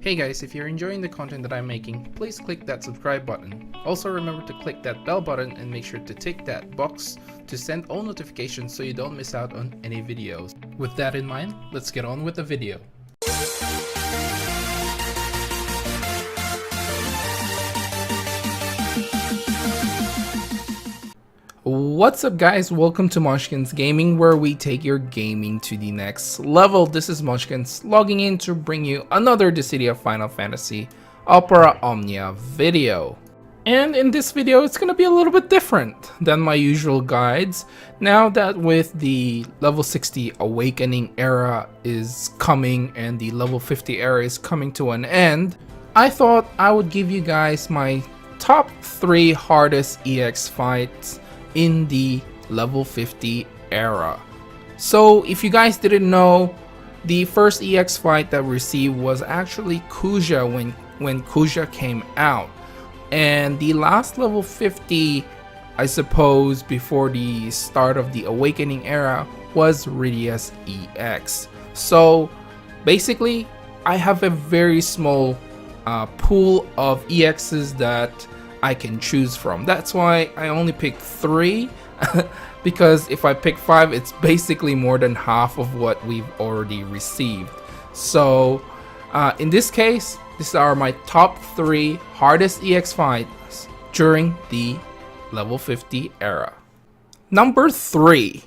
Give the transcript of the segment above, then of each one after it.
Hey guys, if you're enjoying the content that I'm making, please click that subscribe button. Also remember to click that bell button and make sure to tick that box to send all notifications so you don't miss out on any videos. With that in mind, let's get on with the video. What's up guys, welcome to Munchkins Gaming, where we take your gaming to the next level. This is Munchkins logging in to bring you another Dissidia Final Fantasy Opera Omnia video. And in this video it's gonna be a little bit different than my usual guides. Now that with the level 60 awakening era is coming and the level 50 era is coming to an end, I thought I would give you guys my top 3 hardest EX fights in the level 50 era. So if you guys didn't know, the first EX fight that we received was actually Kuja when Kuja came out, and the last level 50, I suppose, before the start of the awakening era was Rydia's EX. So basically I have a very small pool of EXs that I can choose from. That's why I only picked 3 because if I pick 5 it's basically more than half of what we've already received. So in this case, these are my top 3 hardest EX fights during the level 50 era. Number 3,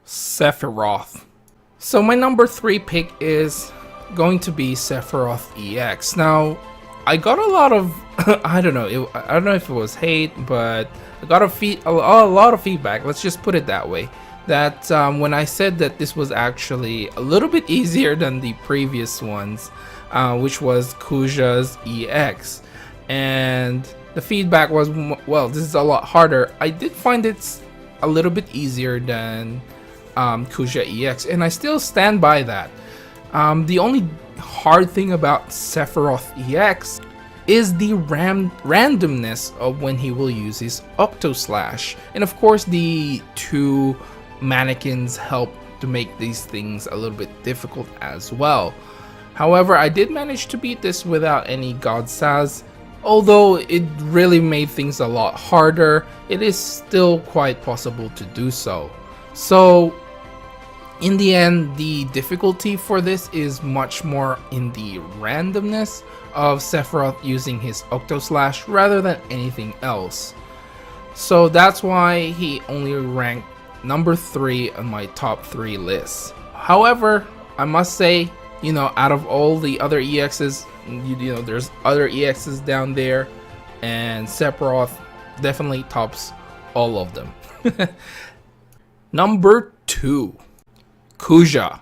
Sephiroth. So my number 3 pick is going to be Sephiroth EX. Now I got a lot of I don't know if it was hate, but I got a lot of feedback, let's just put it that way, that when I said that this was actually a little bit easier than the previous ones, which was Kuja's EX, and the feedback was, well, this is a lot harder. I did find it's a little bit easier than Kuja EX, and I still stand by that. The only hard thing about Sephiroth EX is the randomness of when he will use his Octo Slash, and of course the 2 mannequins help to make these things a little bit difficult as well. However, I did manage to beat this without any God Saz, although it really made things a lot harder. It is still quite possible to do so. So in the end, the difficulty for this is much more in the randomness of Sephiroth using his Octo Slash rather than anything else. So that's why he only ranked number 3 on my top 3 list. However, I must say, you know, out of all the other EXs, you know, there's other EXs down there, and Sephiroth definitely tops all of them. Number 2, Kuja.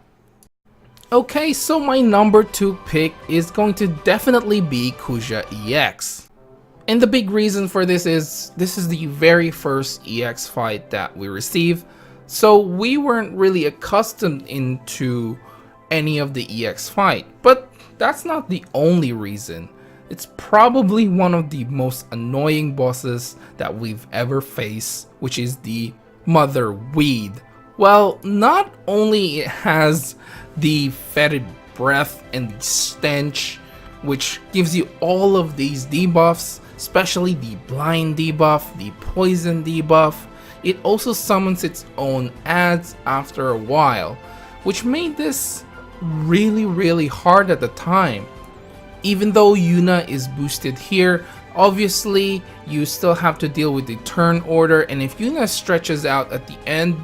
Okay, so my number 2 pick is going to definitely be Kuja EX. And the big reason for this is the very first EX fight that we received, so we weren't really accustomed into any of the EX fight. But that's not the only reason. It's probably one of the most annoying bosses that we've ever faced, which is the Mother Weed. Well, not only it has the fetid breath and stench, which gives you all of these debuffs, especially the blind debuff, the poison debuff, it also summons its own ads after a while, which made this really hard at the time. Even though Yuna is boosted here, obviously you still have to deal with the turn order, and if Yuna stretches out at the end,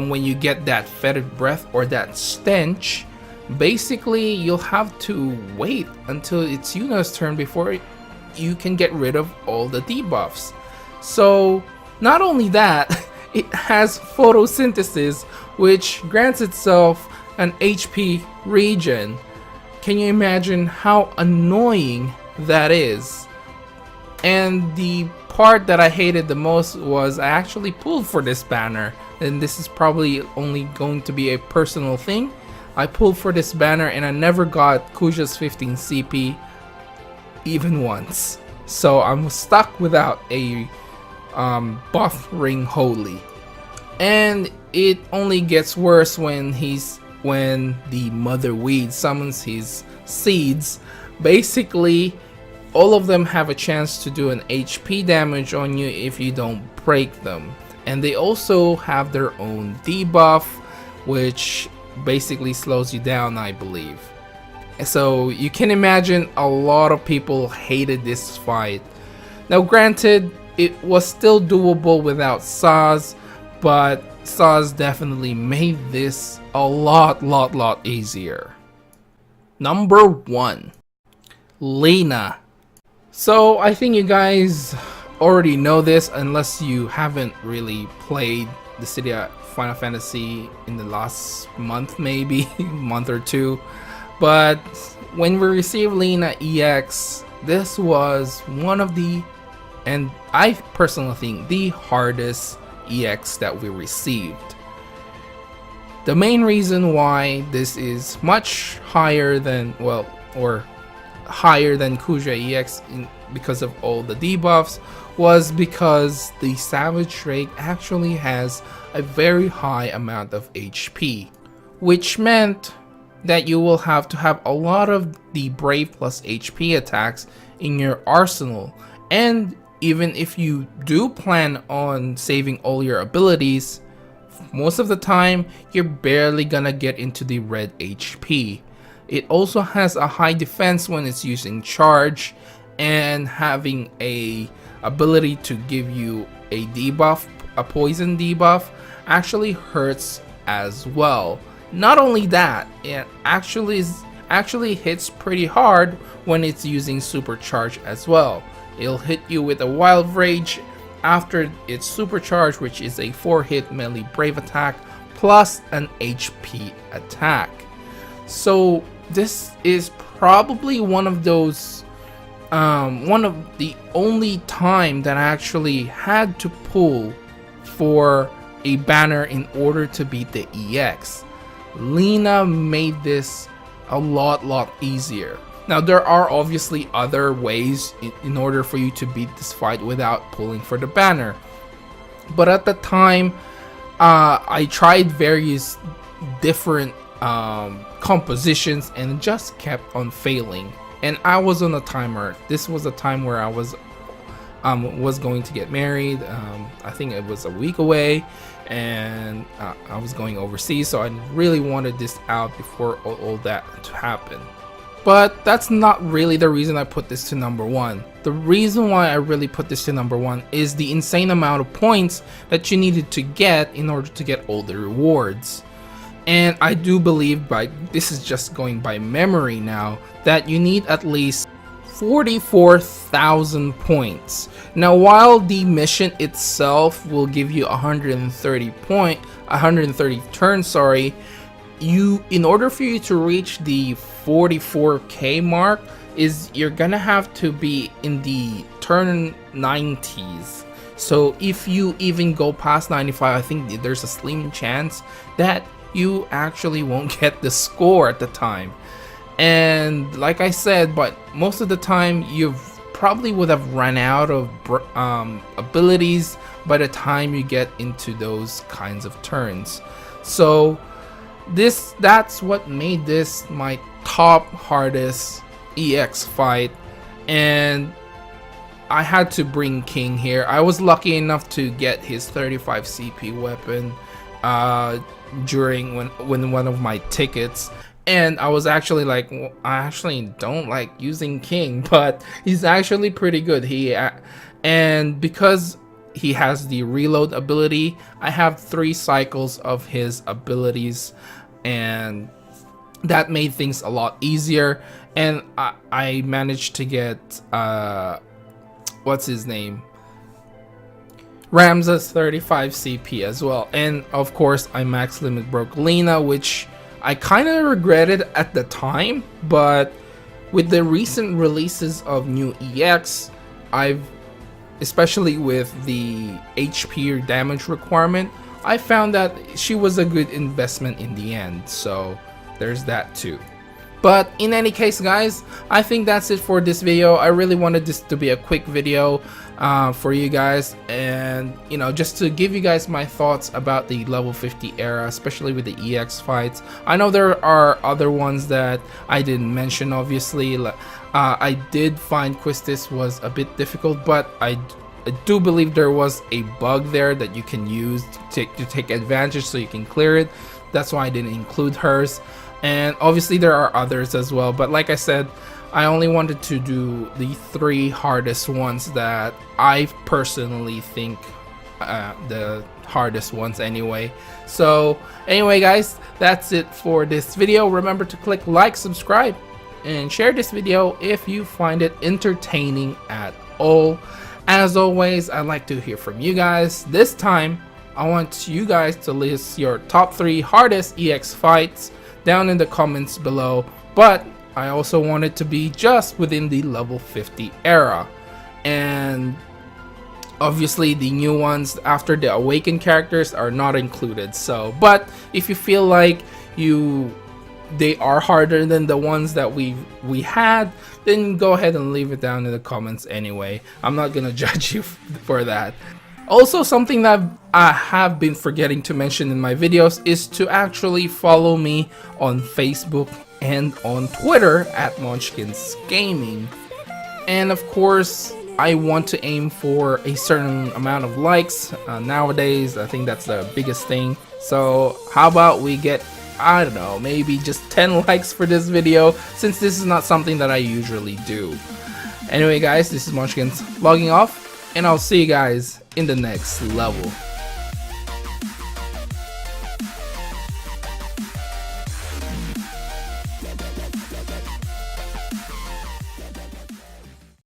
when you get that fetid breath or that stench, basically you'll have to wait until it's Yuna's turn before you can get rid of all the debuffs. So not only that, it has photosynthesis, which grants itself an HP regen. Can you imagine how annoying that is? And the part that I hated the most was I actually pulled for this banner, and this is probably only going to be a personal thing. I pulled for this banner and I never got Kuja's 15 CP even once. So I'm stuck without a buff ring holy. And it only gets worse when the Mother Weed summons his seeds, Basically, all of them have a chance to do an HP damage on you if you don't break them. And they also have their own debuff, which basically slows you down, I believe. So you can imagine a lot of people hated this fight. Now granted, it was still doable without Saz, but Saz definitely made this a lot easier. Number 1. Lena. So I think you guys already know this unless you haven't really played Dissidia Final Fantasy in the last month, maybe month or two. But when we received Lena EX, this was one of the, and I personally think, the hardest EX that we received. The main reason why this is much higher than, well, or higher than Kuja EX because of all the debuffs was because the Savage Drake actually has a very high amount of HP, which meant that you will have to have a lot of the Brave plus HP attacks in your arsenal. And even if you do plan on saving all your abilities, most of the time you're barely gonna get into the red HP. It also has a high defense when it's using charge, and having a ability to give you a debuff, a poison debuff, actually hurts as well. Not only that, it actually hits pretty hard when it's using supercharge as well. It'll hit you with a Wild Rage after it's supercharged, which is a 4-hit melee brave attack plus an HP attack. So this is probably one of those one of the only time that I actually had to pull for a banner in order to beat the EX. Lena made this a lot easier. Now there are obviously other ways in order for you to beat this fight without pulling for the banner, but at the time I tried various different compositions and just kept on failing, and I was on a timer. This was a time where I was going to get married. I think it was a week away, and I was going overseas, so I really wanted this out before all that to happen. But that's not really the reason I put this to number 1. The reason why I really put this to number 1 is the insane amount of points that you needed to get in order to get all the rewards. And I do believe, this is just going by memory now, that you need at least 44,000 points. Now while the mission itself will give you 130 turns, in order for you to reach the 44k mark, you're gonna have to be in the turn 90s. So if you even go past 95, I think there's a slim chance that you actually won't get the score at the time. And like I said, but most of the time you probably would have run out of abilities by the time you get into those kinds of turns. So that's what made this my top hardest EX fight, and I had to bring King here. I was lucky enough to get his 35 CP weapon during when one of my tickets, and I was actually like, well, I actually don't like using King, but he's actually pretty good. And because he has the reload ability, I have 3 cycles of his abilities, and that made things a lot easier. And I managed to get what's his name, Ramza's 35 CP as well. And of course I max limit broke Lena, which I kind of regretted at the time, but with the recent releases of new EX, especially with the HP or damage requirement, I found that she was a good investment in the end. So there's that too. But in any case, guys, I think that's it for this video. I really wanted this to be a quick video for you guys, and you know, just to give you guys my thoughts about the level 50 era, especially with the EX fights. I know there are other ones that I didn't mention, obviously. I did find Quistis was a bit difficult, but I do believe there was a bug there that you can use to take advantage so you can clear it. That's why I didn't include hers. And obviously there are others as well, but like I said, I only wanted to do the 3 hardest ones that I personally think the hardest ones anyway. So anyway, guys, that's it for this video. Remember to click like, subscribe, and share this video if you find it entertaining at all. As always, I'd like to hear from you guys. This time I want you guys to list your top 3 hardest EX fights down in the comments below, but I also want it to be just within the level 50 era, and obviously the new ones after the awakened characters are not included. So but if you feel like they are harder than the ones that we had, then go ahead and leave it down in the comments anyway. I'm not gonna judge you for that. Also, something that I have been forgetting to mention in my videos is to actually follow me on Facebook and on Twitter at Munchkins Gaming. And of course, I want to aim for a certain amount of likes. Nowadays, I think that's the biggest thing. So how about we get, I don't know, maybe just 10 likes for this video, since this is not something that I usually do. Anyway, guys, this is Munchkins logging off, and I'll see you guys in the next level.